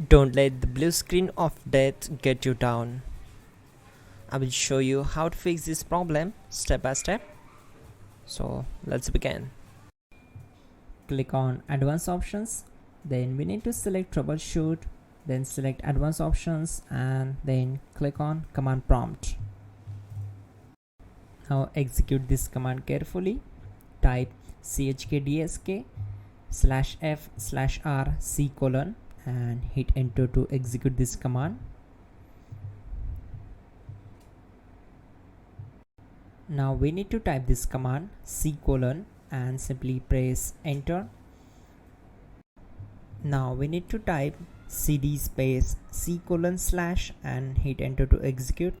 Don't let the blue screen of death get you down. I will show you how to fix this problem step by step. So let's begin. Click on advanced options, then we need to select troubleshoot, then select advanced options and then click on command prompt. Now execute this command carefully. Type chkdsk/f/r/c: and hit enter to execute this command. Now we need to type this command c: and simply press enter. Now we need to type cd space c: and hit enter to execute.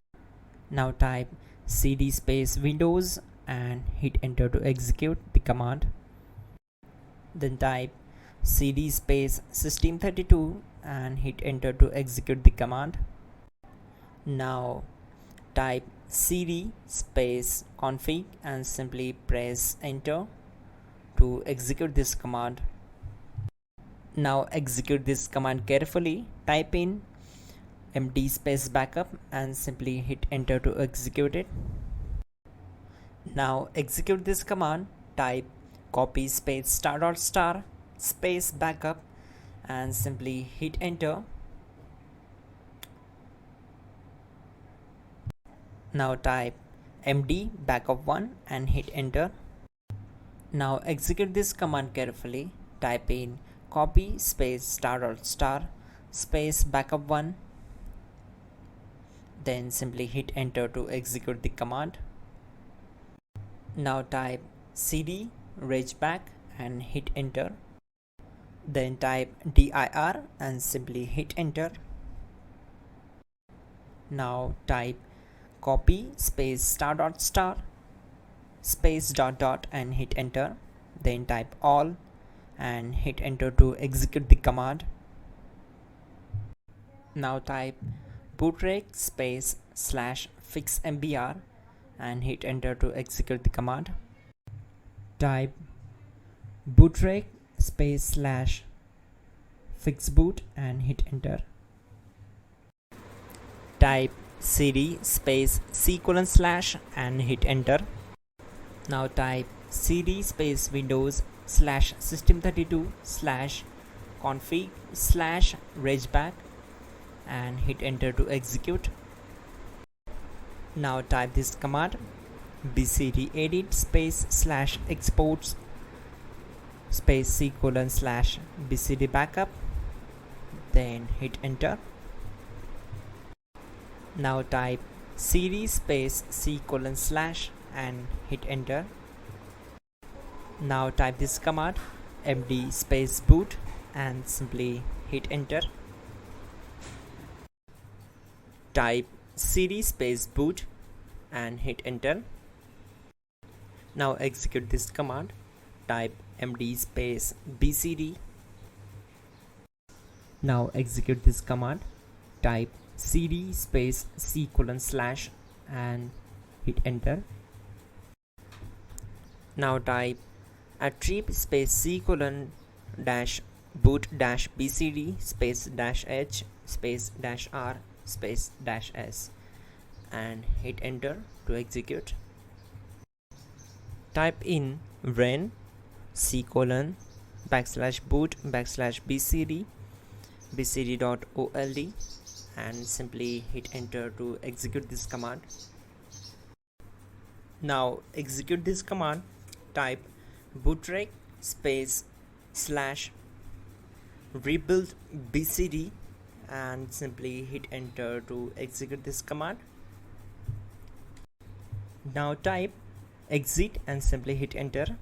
Now type cd space windows and hit enter to execute the command. Then type cd space system32 and hit enter to execute the command. Now type cd space config and simply press enter to execute this command. Now execute this command carefully. Type in md space backup and simply hit enter to execute it. Now execute this command. Type copy space *** space backup and simply hit enter. Now type md backup1 and hit enter. Now execute this command carefully. Type in copy space *** space backup1, then simply hit enter to execute the command. Now type cd regback and hit enter. Then type dir and simply hit enter. Now type copy space *** space ... and hit enter. Then type all and hit enter to execute the command. Now type bootrec space /fixmbr and hit enter to execute the command. Type bootrec space /fixboot and hit enter. Type cd space c: and hit enter. Now type cd space windows /system32/config/regback and hit enter to execute. Now type this command bcd edit space /exports space c: /bcd backup, then hit enter. Now type cd space c: and hit enter. Now type this command md space boot and simply hit enter. Type cd space boot and hit enter. Now execute this command. Type md space bcd. Now execute this command. Type cd space c: and hit enter. Now type attrib space c: -boot-bcd space -h space -r space -s and hit enter to execute. Type in ren c: /boot/bcd bcd.old and simply hit enter to execute this command. Now execute this command. Type bootrec space /rebuild bcd and simply hit enter to execute this command. Now type exit and simply hit enter.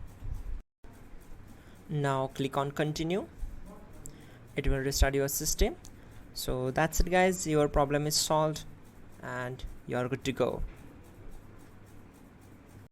Now click on continue. It will restart your system. So that's it guys, your problem is solved and you are good to go.